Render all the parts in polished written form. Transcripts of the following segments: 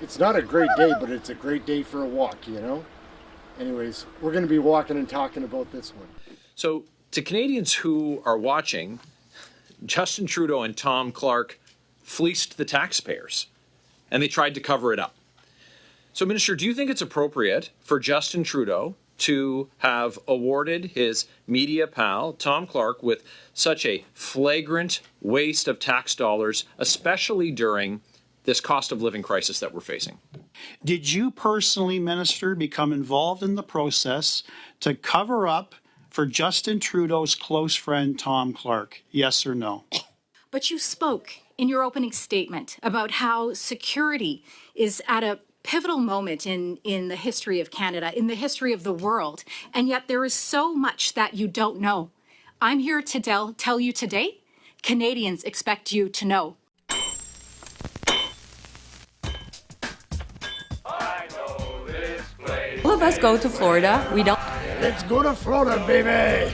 It's not a great day, but it's a great day for a walk, you know? Anyways, we're going to be walking and talking about this one. So, to Canadians who are watching, Justin Trudeau and Tom Clark fleeced the taxpayers, and they tried to cover it up. So, Minister, do you think it's appropriate for Justin Trudeau to have awarded his media pal, Tom Clark, with such a flagrant waste of tax dollars, especially during this cost of living crisis that we're facing? Did you personally, Minister, become involved in the process to cover up for Justin Trudeau's close friend, Tom Clark? Yes or no? But you spoke in your opening statement about how security is at a pivotal moment in the history of Canada, in the history of the world, and yet there is so much that you don't know. I'm here to tell you today, Canadians expect you to know. All of us go to Florida. We don't. Let's go to Florida, baby!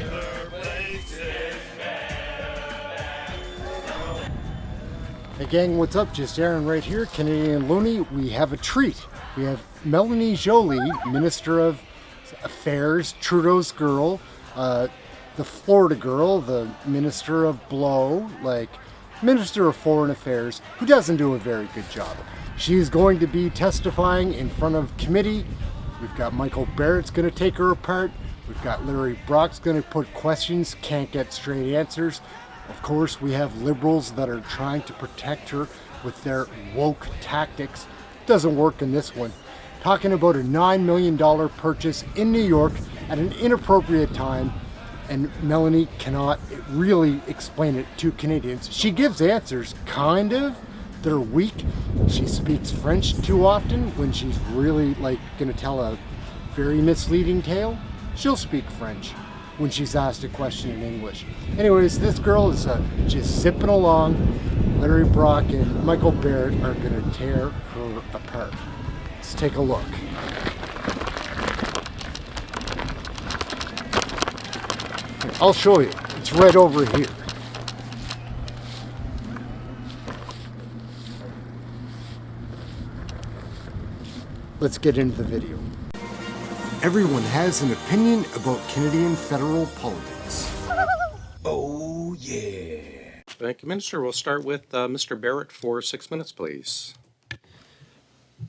Hey gang, what's up? Just Aaron right here, Canadian Looney. We have a treat. We have Mélanie Joly, Minister of Affairs, Trudeau's girl, the Florida girl, the Minister of Blow, like Minister of Foreign Affairs, who doesn't do a very good job. She's going to be testifying in front of committee. We've got Michael Barrett's going to take her apart. We've got Larry Brock's going to put questions, can't get straight answers. Of course, we have Liberals that are trying to protect her with their woke tactics. Doesn't work in this one. Talking about a $9 million purchase in New York at an inappropriate time, and Mélanie cannot really explain it to Canadians. She gives answers, kind of. They're weak. She speaks French too often when she's really like going to tell a very misleading tale. She'll speak French when she's asked a question in English. Anyways, this girl is just zipping along. Larry Brock and Michael Barrett are going to tear her apart. Let's take a look. I'll show you. It's right over here. Let's get into the video. Everyone has an opinion about Canadian federal politics. Oh, yeah. Thank you, Minister. We'll start with Mr. Barrett for 6 minutes, please.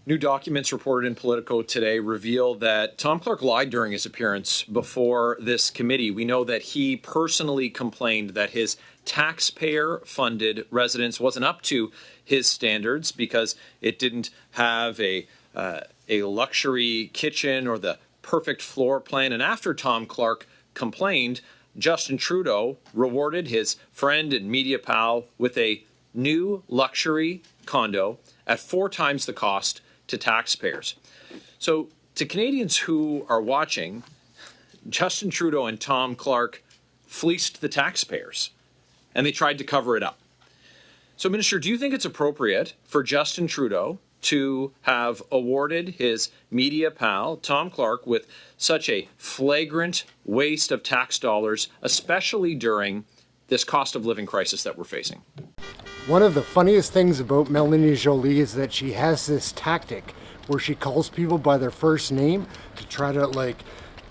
New documents reported in Politico today reveal that Tom Clark lied during his appearance before this committee. We know that he personally complained that his taxpayer-funded residence wasn't up to his standards because it didn't have a luxury kitchen or the perfect floor plan. And after Tom Clark complained, Justin Trudeau rewarded his friend and media pal with a new luxury condo at 4 times the cost to taxpayers. So to Canadians who are watching, Justin Trudeau and Tom Clark fleeced the taxpayers, and they tried to cover it up. So, Minister, do you think it's appropriate for Justin Trudeau to have awarded his media pal, Tom Clark, with such a flagrant waste of tax dollars, especially during this cost of living crisis that we're facing? One of the funniest things about Mélanie Joly is that she has this tactic where she calls people by their first name to try to like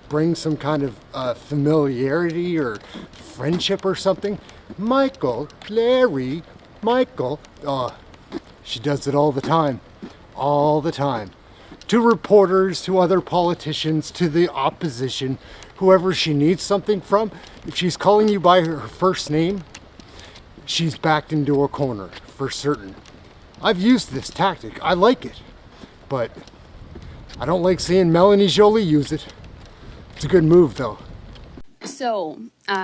bring some kind of familiarity or friendship or something. Michael, Larry, Michael. Oh, she does it all the time. All the time. To reporters, to other politicians, to the opposition, whoever she needs something from. If she's calling you by her first name, she's backed into a corner for certain. I've used this tactic. I like it. But I don't like seeing Mélanie Joly use it. It's a good move, though. So,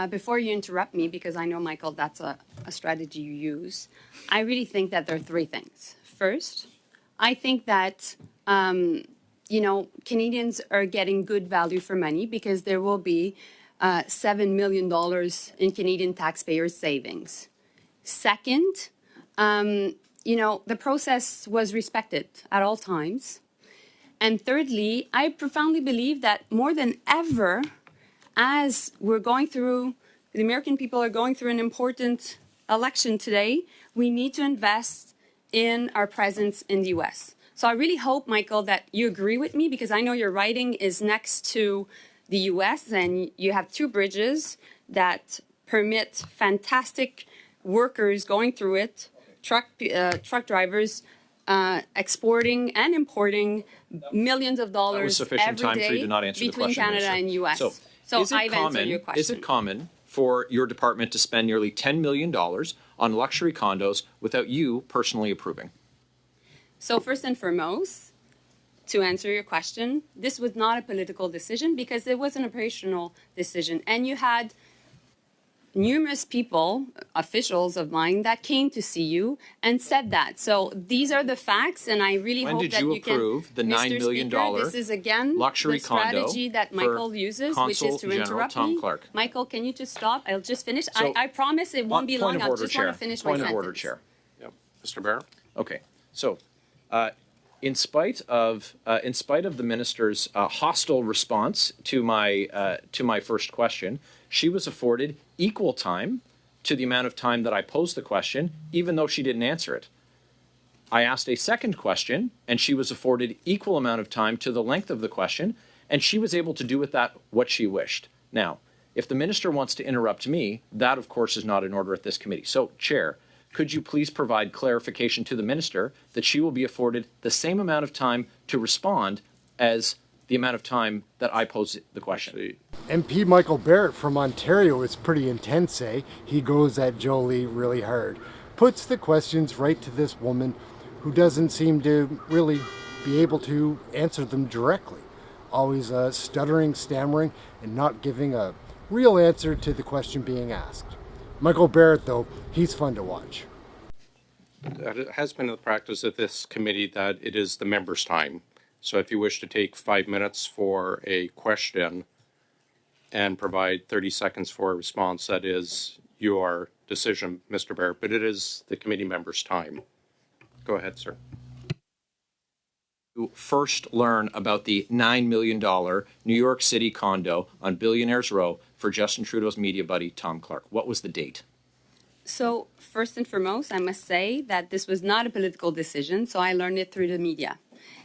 before you interrupt me, because I know, Michael, that's a strategy you use, I really think that there are 3 things. First, I think that, Canadians are getting good value for money because there will be $7 million in Canadian taxpayers' savings. Second, the process was respected at all times. And thirdly, I profoundly believe that more than ever, as we're going through, the American people are going through an important election today, we need to invest in our presence in the U.S. So I really hope, Michael, that you agree with me, because I know your riding is next to the US and you have two bridges that permit fantastic workers going through it, truck drivers exporting and importing millions of dollars That was sufficient every time day for you to not answer the between question, Canada Minister. and US. So I've answered your question. is it common for your department to spend nearly $10 million on luxury condos without you personally approving? So first and foremost, to answer your question, this was not a political decision because it was an operational decision. And you had numerous people, officials of mine, that came to see you and said that. So these are the facts, and I really When hope did that you you can... approve the $9 million Speaker, this is again luxury the strategy condo that Michael for uses, Consul which is to General interrupt Tom me. Clark? Michael, can you just stop? I'll just finish. So, I promise it won't be long. Point of I order, just Chair. want to finish my Point sentence. of order, Chair. Yep. Mr. Barrett? Okay, so in spite of the minister's hostile response to my first question, she was afforded equal time to the amount of time that I posed the question, even though she didn't answer it. I asked a second question, and she was afforded equal amount of time to the length of the question, and she was able to do with that what she wished. Now, if the minister wants to interrupt me, that of course is not in order at this committee. So, Chair, could you please provide clarification to the minister that she will be afforded the same amount of time to respond as the amount of time that I posed the question? MP Michael Barrett from Ontario is pretty intense, eh? He goes at Jolie really hard. Puts the questions right to this woman who doesn't seem to really be able to answer them directly. Always stuttering, stammering, and not giving a real answer to the question being asked. Michael Barrett, though, he's fun to watch. It has been the practice of this committee that it is the members' time. So if you wish to take 5 minutes for a question and provide 30 seconds for a response, that is your decision, Mr. Barrett, but it is the committee members' time. Go ahead, sir. To first learn about the $9 million New York City condo on Billionaires Row for Justin Trudeau's media buddy, Tom Clark? What was the date? So first and foremost, I must say that this was not a political decision, so I learned it through the media.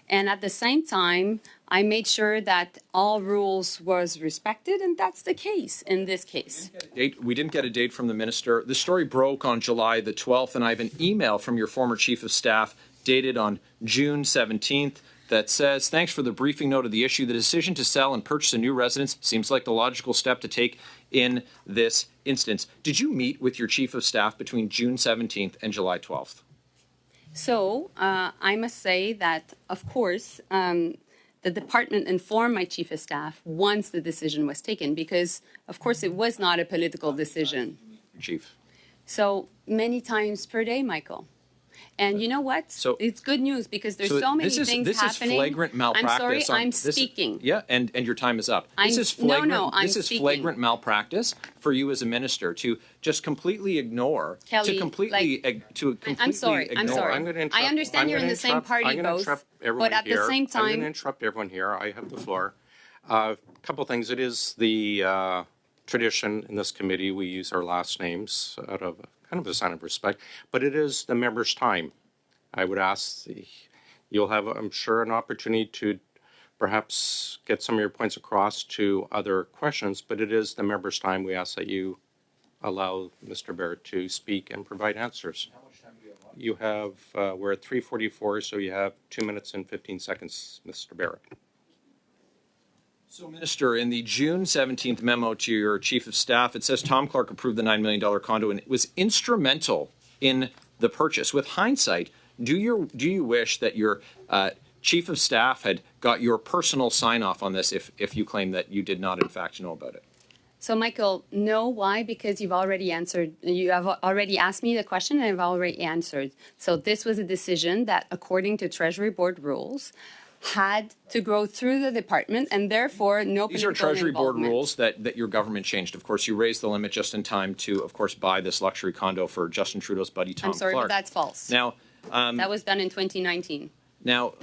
And at the same time, I made sure that all rules was respected, and that's the case in this case. We didn't get a date from the minister. The story broke on July the 12th, and I have an email from your former chief of staff dated on June 17th that says, thanks for the briefing note of the issue. The decision to sell and purchase a new residence seems like the logical step to take in this instance. Did you meet with your chief of staff between June 17th and July 12th? So I must say that, of course, the department informed my chief of staff once the decision was taken because, of course, it was not a political decision. Chief. So many times per day, Michael. And you know what? So it's good news because there's so many things happening. This is flagrant malpractice. I'm sorry, I'm speaking. Yeah, and your time is up. I'm This is flagrant malpractice for you as a minister to just completely ignore. Kelly, to completely I'm sorry. ignore. I'm going to interrupt. I understand you're in the same party, both. But at the same time, I'm going to interrupt everyone here. I have the floor. A couple things. It is the tradition in this committee. We use our last names out of kind of a sign of respect, but it is the members' time. I would ask, you'll have, I'm sure, an opportunity to perhaps get some of your points across to other questions, but it is the members' time. We ask that you allow Mr. Barrett to speak and provide answers. How much time do you have? We're at 3:44, so you have 2 minutes and 15 seconds, Mr. Barrett. So, Minister, in the June 17th memo to your chief of staff, it says Tom Clark approved the $9 million condo and it was instrumental in the purchase. With hindsight, do you wish that your chief of staff had got your personal sign-off on this if you claim that you did not, in fact, know about it? So, Michael, no. Why? Because you've already answered. You have already asked me the question, and I've already answered. So this was a decision that, according to Treasury Board rules, had to go through the department, and therefore no These are political Treasury Board involvement. rules that your government changed. Of course, you raised the limit just in time to, of course, buy this luxury condo for Justin Trudeau's buddy Tom I'm sorry, Clark. but that's false. Now, that was done in 2019. Now,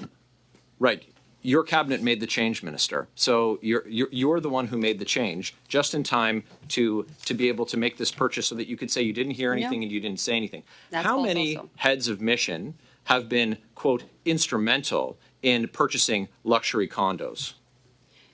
right, your cabinet made the change, Minister. So you're the one who made the change just in time to be able to make this purchase so that you could say you didn't hear anything and you didn't say anything. That's How false many also. heads of mission have been, quote, instrumental in purchasing luxury condos?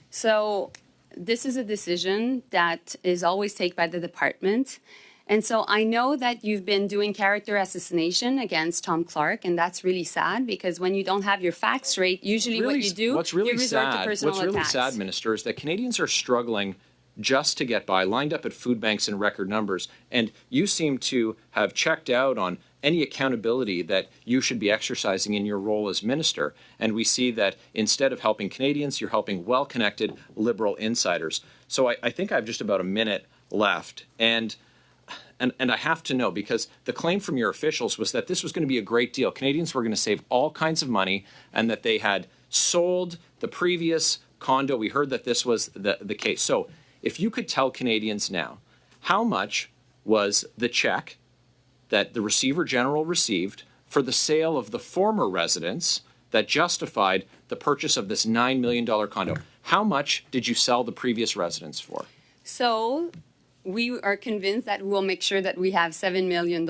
So this is a decision that is always taken by the department. And so I know that you've been doing character assassination against Tom Clark, and that's really sad because when you don't have your facts straight, usually what you do, you resort to personal attacks. What's really sad, Minister, is that Canadians are struggling just to get by, lined up at food banks in record numbers, and you seem to have checked out on any accountability that you should be exercising in your role as minister. And we see that instead of helping Canadians, you're helping well-connected Liberal insiders. So I think I have just about a minute left. And I have to know, because the claim from your officials was that this was going to be a great deal. Canadians were going to save all kinds of money and that they had sold the previous condo. We heard that this was the case. So if you could tell Canadians now, how much was the check that the Receiver General received for the sale of the former residence that justified the purchase of this $9 million condo? How much did you sell the previous residence for? So we are convinced that we'll make sure that we have $7 million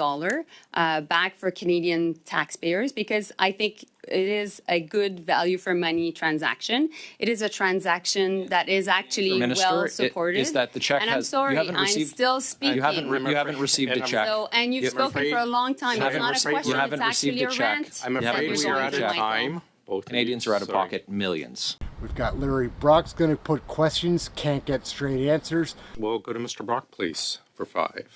back for Canadian taxpayers, because I think it is a good value for money transaction. It is a transaction that is actually Minister, well supported. Is that the check and has, I'm sorry, you haven't received, I'm still speaking. You haven't received the check. So, and you've spoken for a long time. It's not a question, you haven't it's actually received a the check. rant. I'm afraid we are out of time. Both Canadians are out of pocket millions. We've got Larry Brock's going to put questions, can't get straight answers. We'll go to Mr. Brock, please, for 5.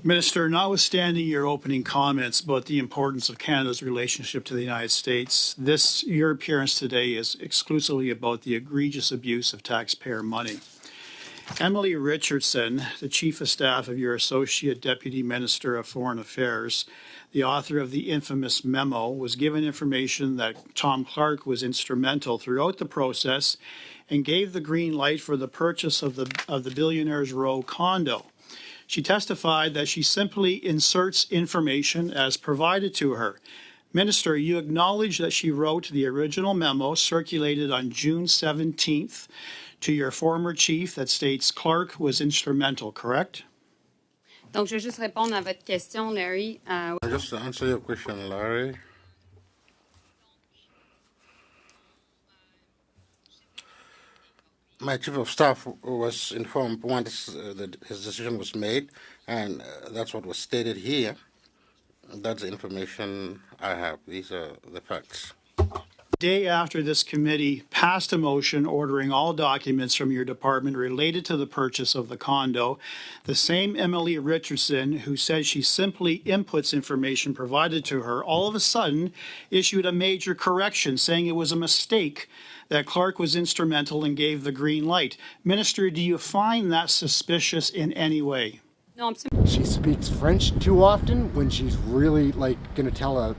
Minister, notwithstanding your opening comments about the importance of Canada's relationship to the United States, your appearance today is exclusively about the egregious abuse of taxpayer money. Emily Richardson, the Chief of Staff of your Associate Deputy Minister of Foreign Affairs, the author of the infamous memo, was given information that Tom Clark was instrumental throughout the process and gave the green light for the purchase of the Billionaires Row condo. She testified that she simply inserts information as provided to her. Minister, you acknowledge that she wrote the original memo circulated on June 17th to your former chief that states Clark was instrumental, correct? Donc, je vais juste répondre à votre question, Larry. Just to answer your question, Larry. My chief of staff was informed once that his decision was made, and that's what was stated here. That's the information I have. These are the facts. Day after this committee passed a motion ordering all documents from your department related to the purchase of the condo, the same Emily Richardson, who said she simply inputs information provided to her, all of a sudden issued a major correction saying it was a mistake that Clark was instrumental and gave the green light. Minister, do you find that suspicious in any way? No, absolutely. She speaks French too often when she's really going to tell a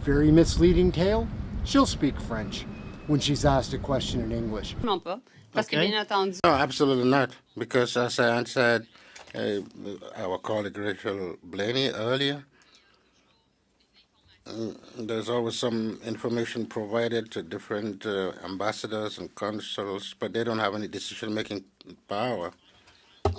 very misleading tale. She'll speak French when she's asked a question in English. Non pas. Parce que bien entendu. No, absolutely not. Because as I answered our colleague Rachel Blaney earlier, there's always some information provided to different ambassadors and consuls, but they don't have any decision-making power.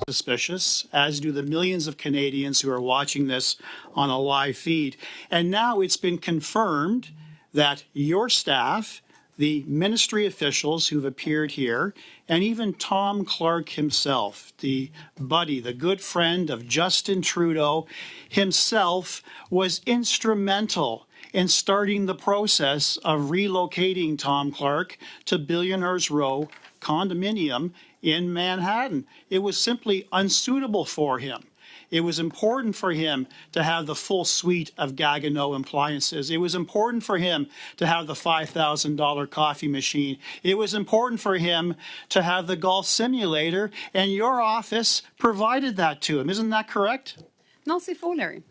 Suspicious, as do the millions of Canadians who are watching this on a live feed. And now it's been confirmed that your staff, the ministry officials who've appeared here, and even Tom Clark himself, the buddy, the good friend of Justin Trudeau himself, was instrumental in starting the process of relocating Tom Clark to Billionaires Row condominium in Manhattan. It was simply unsuitable for him. It was important for him to have the full suite of Gaggenau appliances. It was important for him to have the $5,000 coffee machine. It was important for him to have the golf simulator, and your office provided that to him. Isn't that correct? Non, c'est faux, Larry.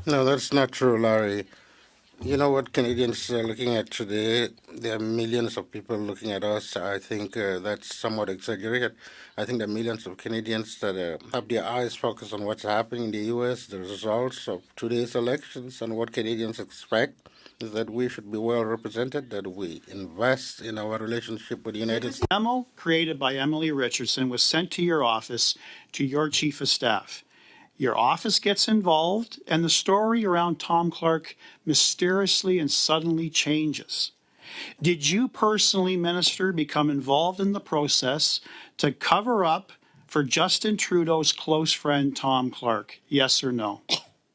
No, that's not true, Larry. You know what Canadians are looking at today? There are millions of people looking at us. I think that's somewhat exaggerated. I think there are millions of Canadians that have their eyes focused on what's happening in the U.S., the results of today's elections, and what Canadians expect is that we should be well represented, that we invest in our relationship with the United States. A memo created by Emily Richardson was sent to your office, to your chief of staff. your office gets involved, and the story around Tom Clark mysteriously and suddenly changes. Did you personally, Minister, become involved in the process to cover up for Justin Trudeau's close friend, Tom Clark? Yes or no?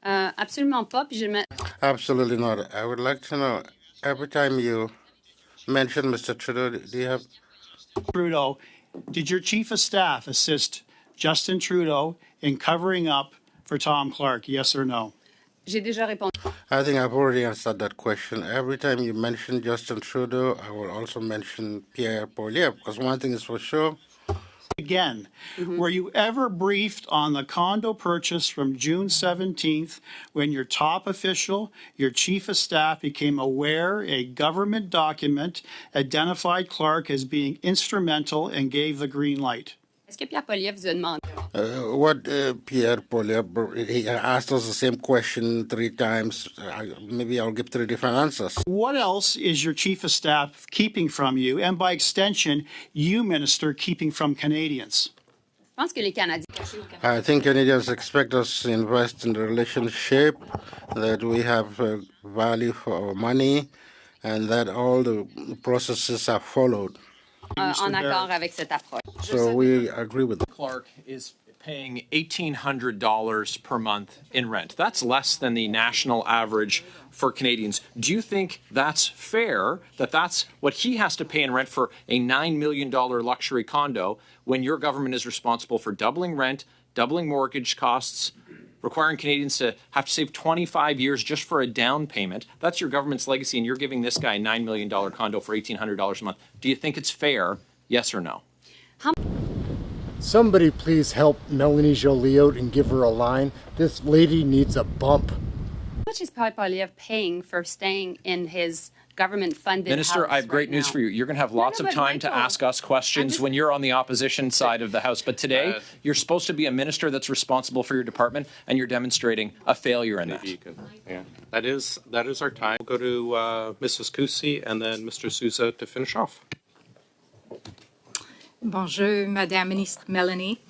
Absolument pas. Puis je me... Absolutely not. I would like to know, every time you mention Mr. Trudeau, do you have Trudeau, did your chief of staff assist Justin Trudeau in covering up for Tom Clark? Yes or no? J'ai déjà répondu. I think I've already answered that question. Every time you mention Justin Trudeau, I will also mention Pierre Poilievre, because one thing is for sure. Again, were you ever briefed on the condo purchase from June 17th when your top official, your chief of staff, became aware a government document identified Clark as being instrumental and gave the green light? Est-ce que Pierre Poilievre vous a demandé? Pierre Poilievre, he asked us the same question 3 times. Maybe I'll give 3 different answers. What else is your chief of staff keeping from you, and by extension, you, Minister, keeping from Canadians? Je pense que les Canadiens... I think Canadians expect us to invest in the relationship, that we have value for our money, and that all the processes are followed. En accord avec cette approche. So we agree with that. Clark is paying $1,800 per month in rent. That's less than the national average for Canadians. Do you think that's fair, that that's what he has to pay in rent for a $9 million luxury condo when your government is responsible for doubling rent, doubling mortgage costs, requiring Canadians to have to save 25 years just for a down payment? That's your government's legacy, and you're giving this guy a $9 million condo for $1,800 a month. Do you think it's fair, yes or no? Somebody please help Melanie Joly out and give her a line. This lady needs a bump. How much is Pierre Poilievre paying for staying in his government-funded Minister, house I have great right news now? for you. You're going to have lots of but time to Michael, ask us questions when you're on the opposition side of the House. But today, you're supposed to be a minister that's responsible for your department, and you're demonstrating a failure in that. Yeah, that is our time. We'll go to Mrs. Kusie and then Mr. Souza to finish off. Bonjour, Madame Ministre Melanie.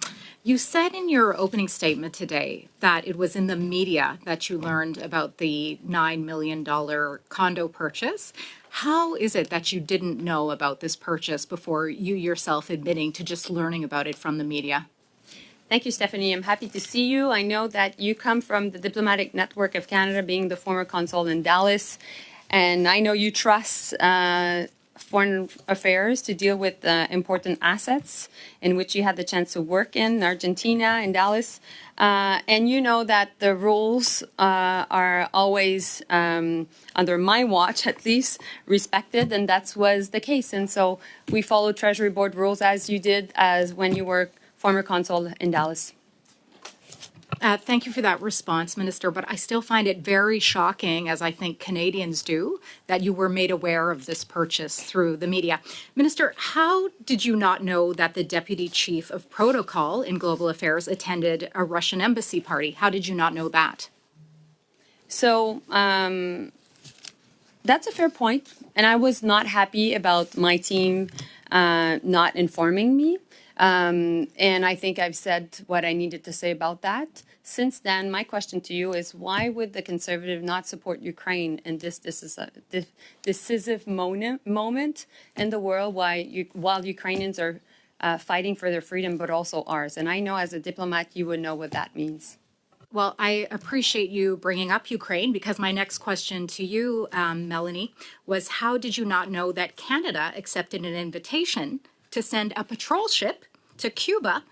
You said in your opening statement today that it was in the media that you learned about the $9 million condo purchase. How is it that you didn't know about this purchase before you yourself admitting to just learning about it from the media? Thank you, Stephanie. I'm happy to see you. I know that you come from the Diplomatic Network of Canada, being the former consul in Dallas, and I know you trust Foreign Affairs to deal with important assets in which you had the chance to work in Argentina and Dallas. And you know that the rules are always, under my watch at least, respected, and that was the case. And so we followed Treasury Board rules as you did as when you were former consul in Dallas. Thank you for that response, Minister, but I still find it very shocking, as I think Canadians do, that you were made aware of this purchase through the media. Minister, how did you not know that the Deputy Chief of Protocol in Global Affairs attended a Russian embassy party? How did you not know that? So that's a fair point, and I was not happy about my team not informing me. And I think I've said what I needed to say about that. Since then, my question to you is, why would the Conservative not support Ukraine in this decisive moment in the world while Ukrainians are fighting for their freedom, but also ours? And I know as a diplomat, you would know what that means. Well, I appreciate you bringing up Ukraine, because my next question to you, Melanie, was how did you not know that Canada accepted an invitation to send a patrol ship to Cuba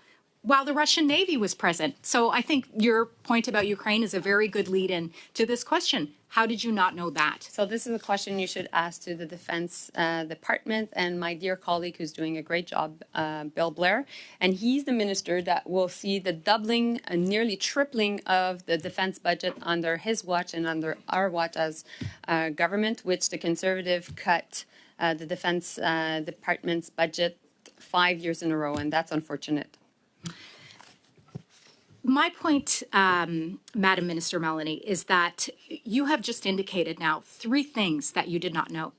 while the Russian Navy was present? So I think your point about Ukraine is a very good lead-in to this question. How did you not know that? So this is a question you should ask to the Defense Department and my dear colleague who's doing a great job, Bill Blair. And he's the minister that will see the doubling, nearly tripling of the defense budget under his watch and under our watch as government, which the Conservative cut the Defense Department's budget 5 years in a row, and that's unfortunate. My point, Madam Minister Melanie, is that you have just indicated now 3 things that you did not know.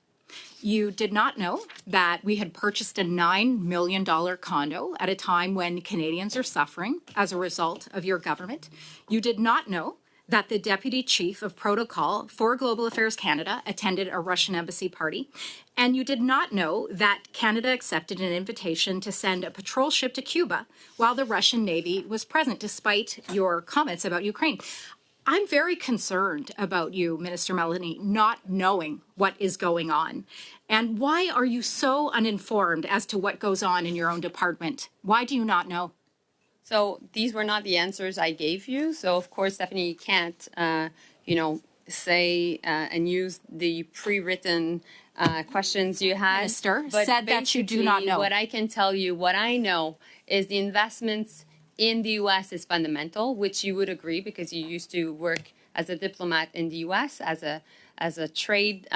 You did not know that we had purchased a $9 million condo at a time when Canadians are suffering as a result of your government. You did not know that the Deputy Chief of Protocol for Global Affairs Canada attended a Russian embassy party. And you did not know that Canada accepted an invitation to send a patrol ship to Cuba while the Russian Navy was present, despite your comments about Ukraine. I'm very concerned about you, Minister Melanie, not knowing what is going on. And why are you so uninformed as to what goes on in your own department? Why do you not know? So these were not the answers I gave you. So of course, Stephanie, you can't, say and use the pre-written questions you had. Minister But said that you do not basically, know. What I can tell you, what I know is the investments in the U.S. is fundamental, which you would agree because you used to work as a diplomat in the U.S. as a trade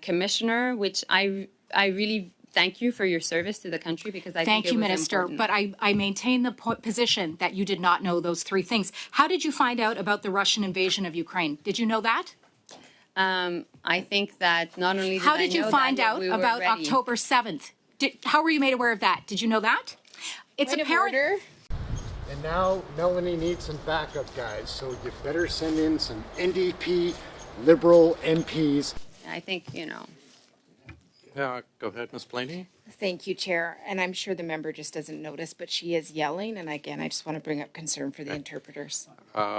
commissioner, which I really thank you for your service to the country because I think Thank it you, was Minister. important. But I maintain the position that you did not know those three things. How did you find out about the Russian invasion of Ukraine? Did you know that? I think that not only How I did you know find that, out but we were about ready. October 7th? How were you made aware of that? Did you know that? It's Point of apparent. order. And now Melanie needs some backup guys, so you better send in some NDP Liberal MPs. I think, Yeah, go ahead, Ms. Blaney. Thank you, Chair. And I'm sure the member just doesn't notice, but she is yelling. And again, I just want to bring up concern for the interpreters.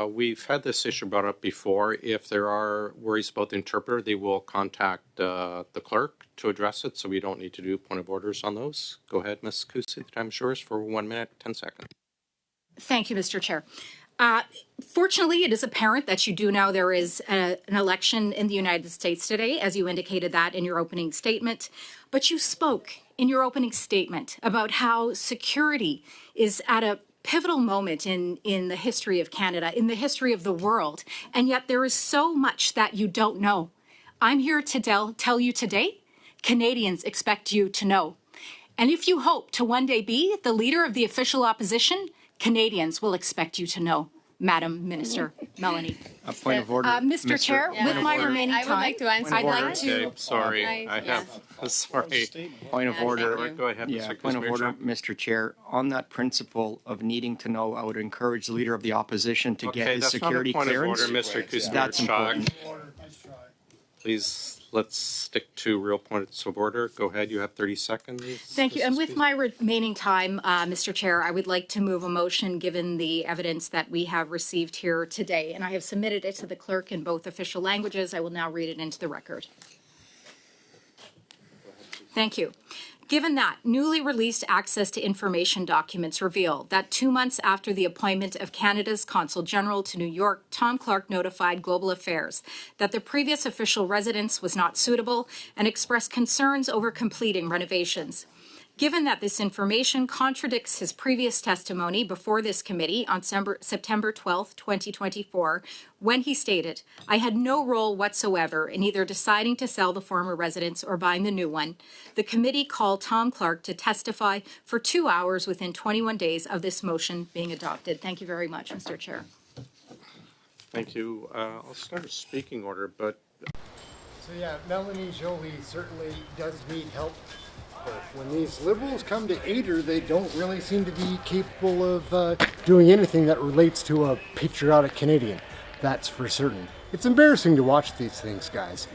We've had this issue brought up before. If there are worries about the interpreter, they will contact the clerk to address it, so we don't need to do point of orders on those. Go ahead, Ms. Kusie, the time is yours for 1 minute, 10 seconds. Thank you, Mr. Chair. Fortunately, it is apparent that you do know there is an election in the United States today, as you indicated that in your opening statement. But you spoke in your opening statement about how security is at a pivotal moment in the history of Canada, in the history of the world, and yet there is so much that you don't know. I'm here to tell you today, Canadians expect you to know. And if you hope to one day be the leader of the official opposition, Canadians will expect you to know, Madam Minister Melanie. A point of order. Mr. Chair, with my remaining I would time, like to answer. I'd like Okay, to... sorry, Yeah. sorry. Point of order. thank you. Go ahead, Yeah, Mr. point of order, Kusie. Mr. Chair. On that principle of needing to know, I would encourage the leader of the opposition to get Okay, his that's not a security point of clearance. order, Mr. Kusie. That's important. Please, let's stick to real points of order. Go ahead, you have 30 seconds. Thank you. And Mrs. with Kusie. my remaining time, Mr. Chair, I would like to move a motion given the evidence that we have received here today. And I have submitted it to the clerk in both official languages. I will now read it into the record. Thank you. Given that newly released access to information documents reveal that 2 months after the appointment of Canada's Consul General to New York, Tom Clark notified Global Affairs that the previous official residence was not suitable and expressed concerns over completing renovations. Given that this information contradicts his previous testimony before this committee on September 12, 2024, when he stated, "I had no role whatsoever in either deciding to sell the former residence or buying the new one," the committee called Tom Clark to testify for 2 hours within 21 days of this motion being adopted. Thank you very much, Mr. Chair. Thank you. I'll start a speaking order, but So yeah, Melanie Joly certainly does need help. But when these Liberals come to aid her, they don't really seem to be capable of doing anything that relates to a patriotic Canadian. That's for certain. It's embarrassing to watch these things, guys.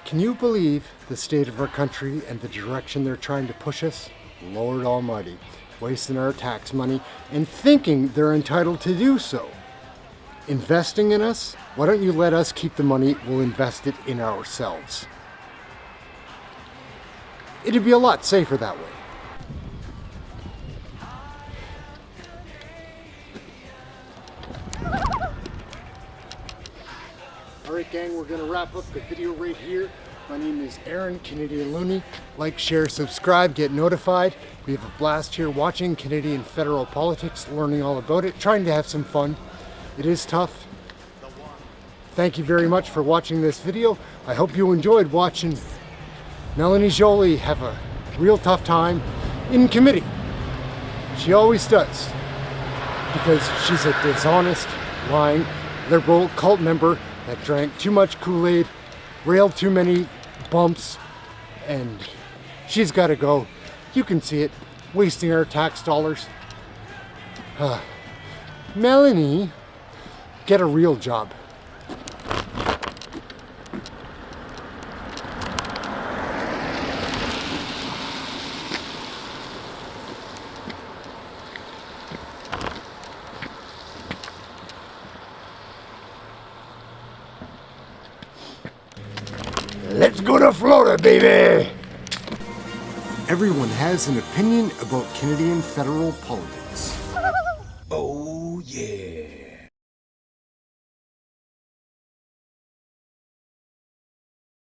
Can you believe the state of our country and the direction they're trying to push us? Lord Almighty, wasting our tax money and thinking they're entitled to do so. Investing in us? Why don't you let us keep the money? We'll invest it in ourselves. It'd be a lot safer that way. Alright gang, we're going to wrap up the video right here. My name is Aaron, Canadian Looney. Like, share, subscribe, get notified. We have a blast here watching Canadian federal politics, learning all about it, trying to have some fun. It is tough. Thank you very much for watching this video. I hope you enjoyed watching Melanie Joly have a real tough time in committee. She always does, because she's a dishonest, lying, liberal cult member that drank too much Kool-Aid railed too many bumps, and she's got to go. You can see it, wasting our tax dollars. Melanie, get a real job. Let's go to Florida, baby! Everyone has an opinion about Canadian federal politics. Oh, yeah.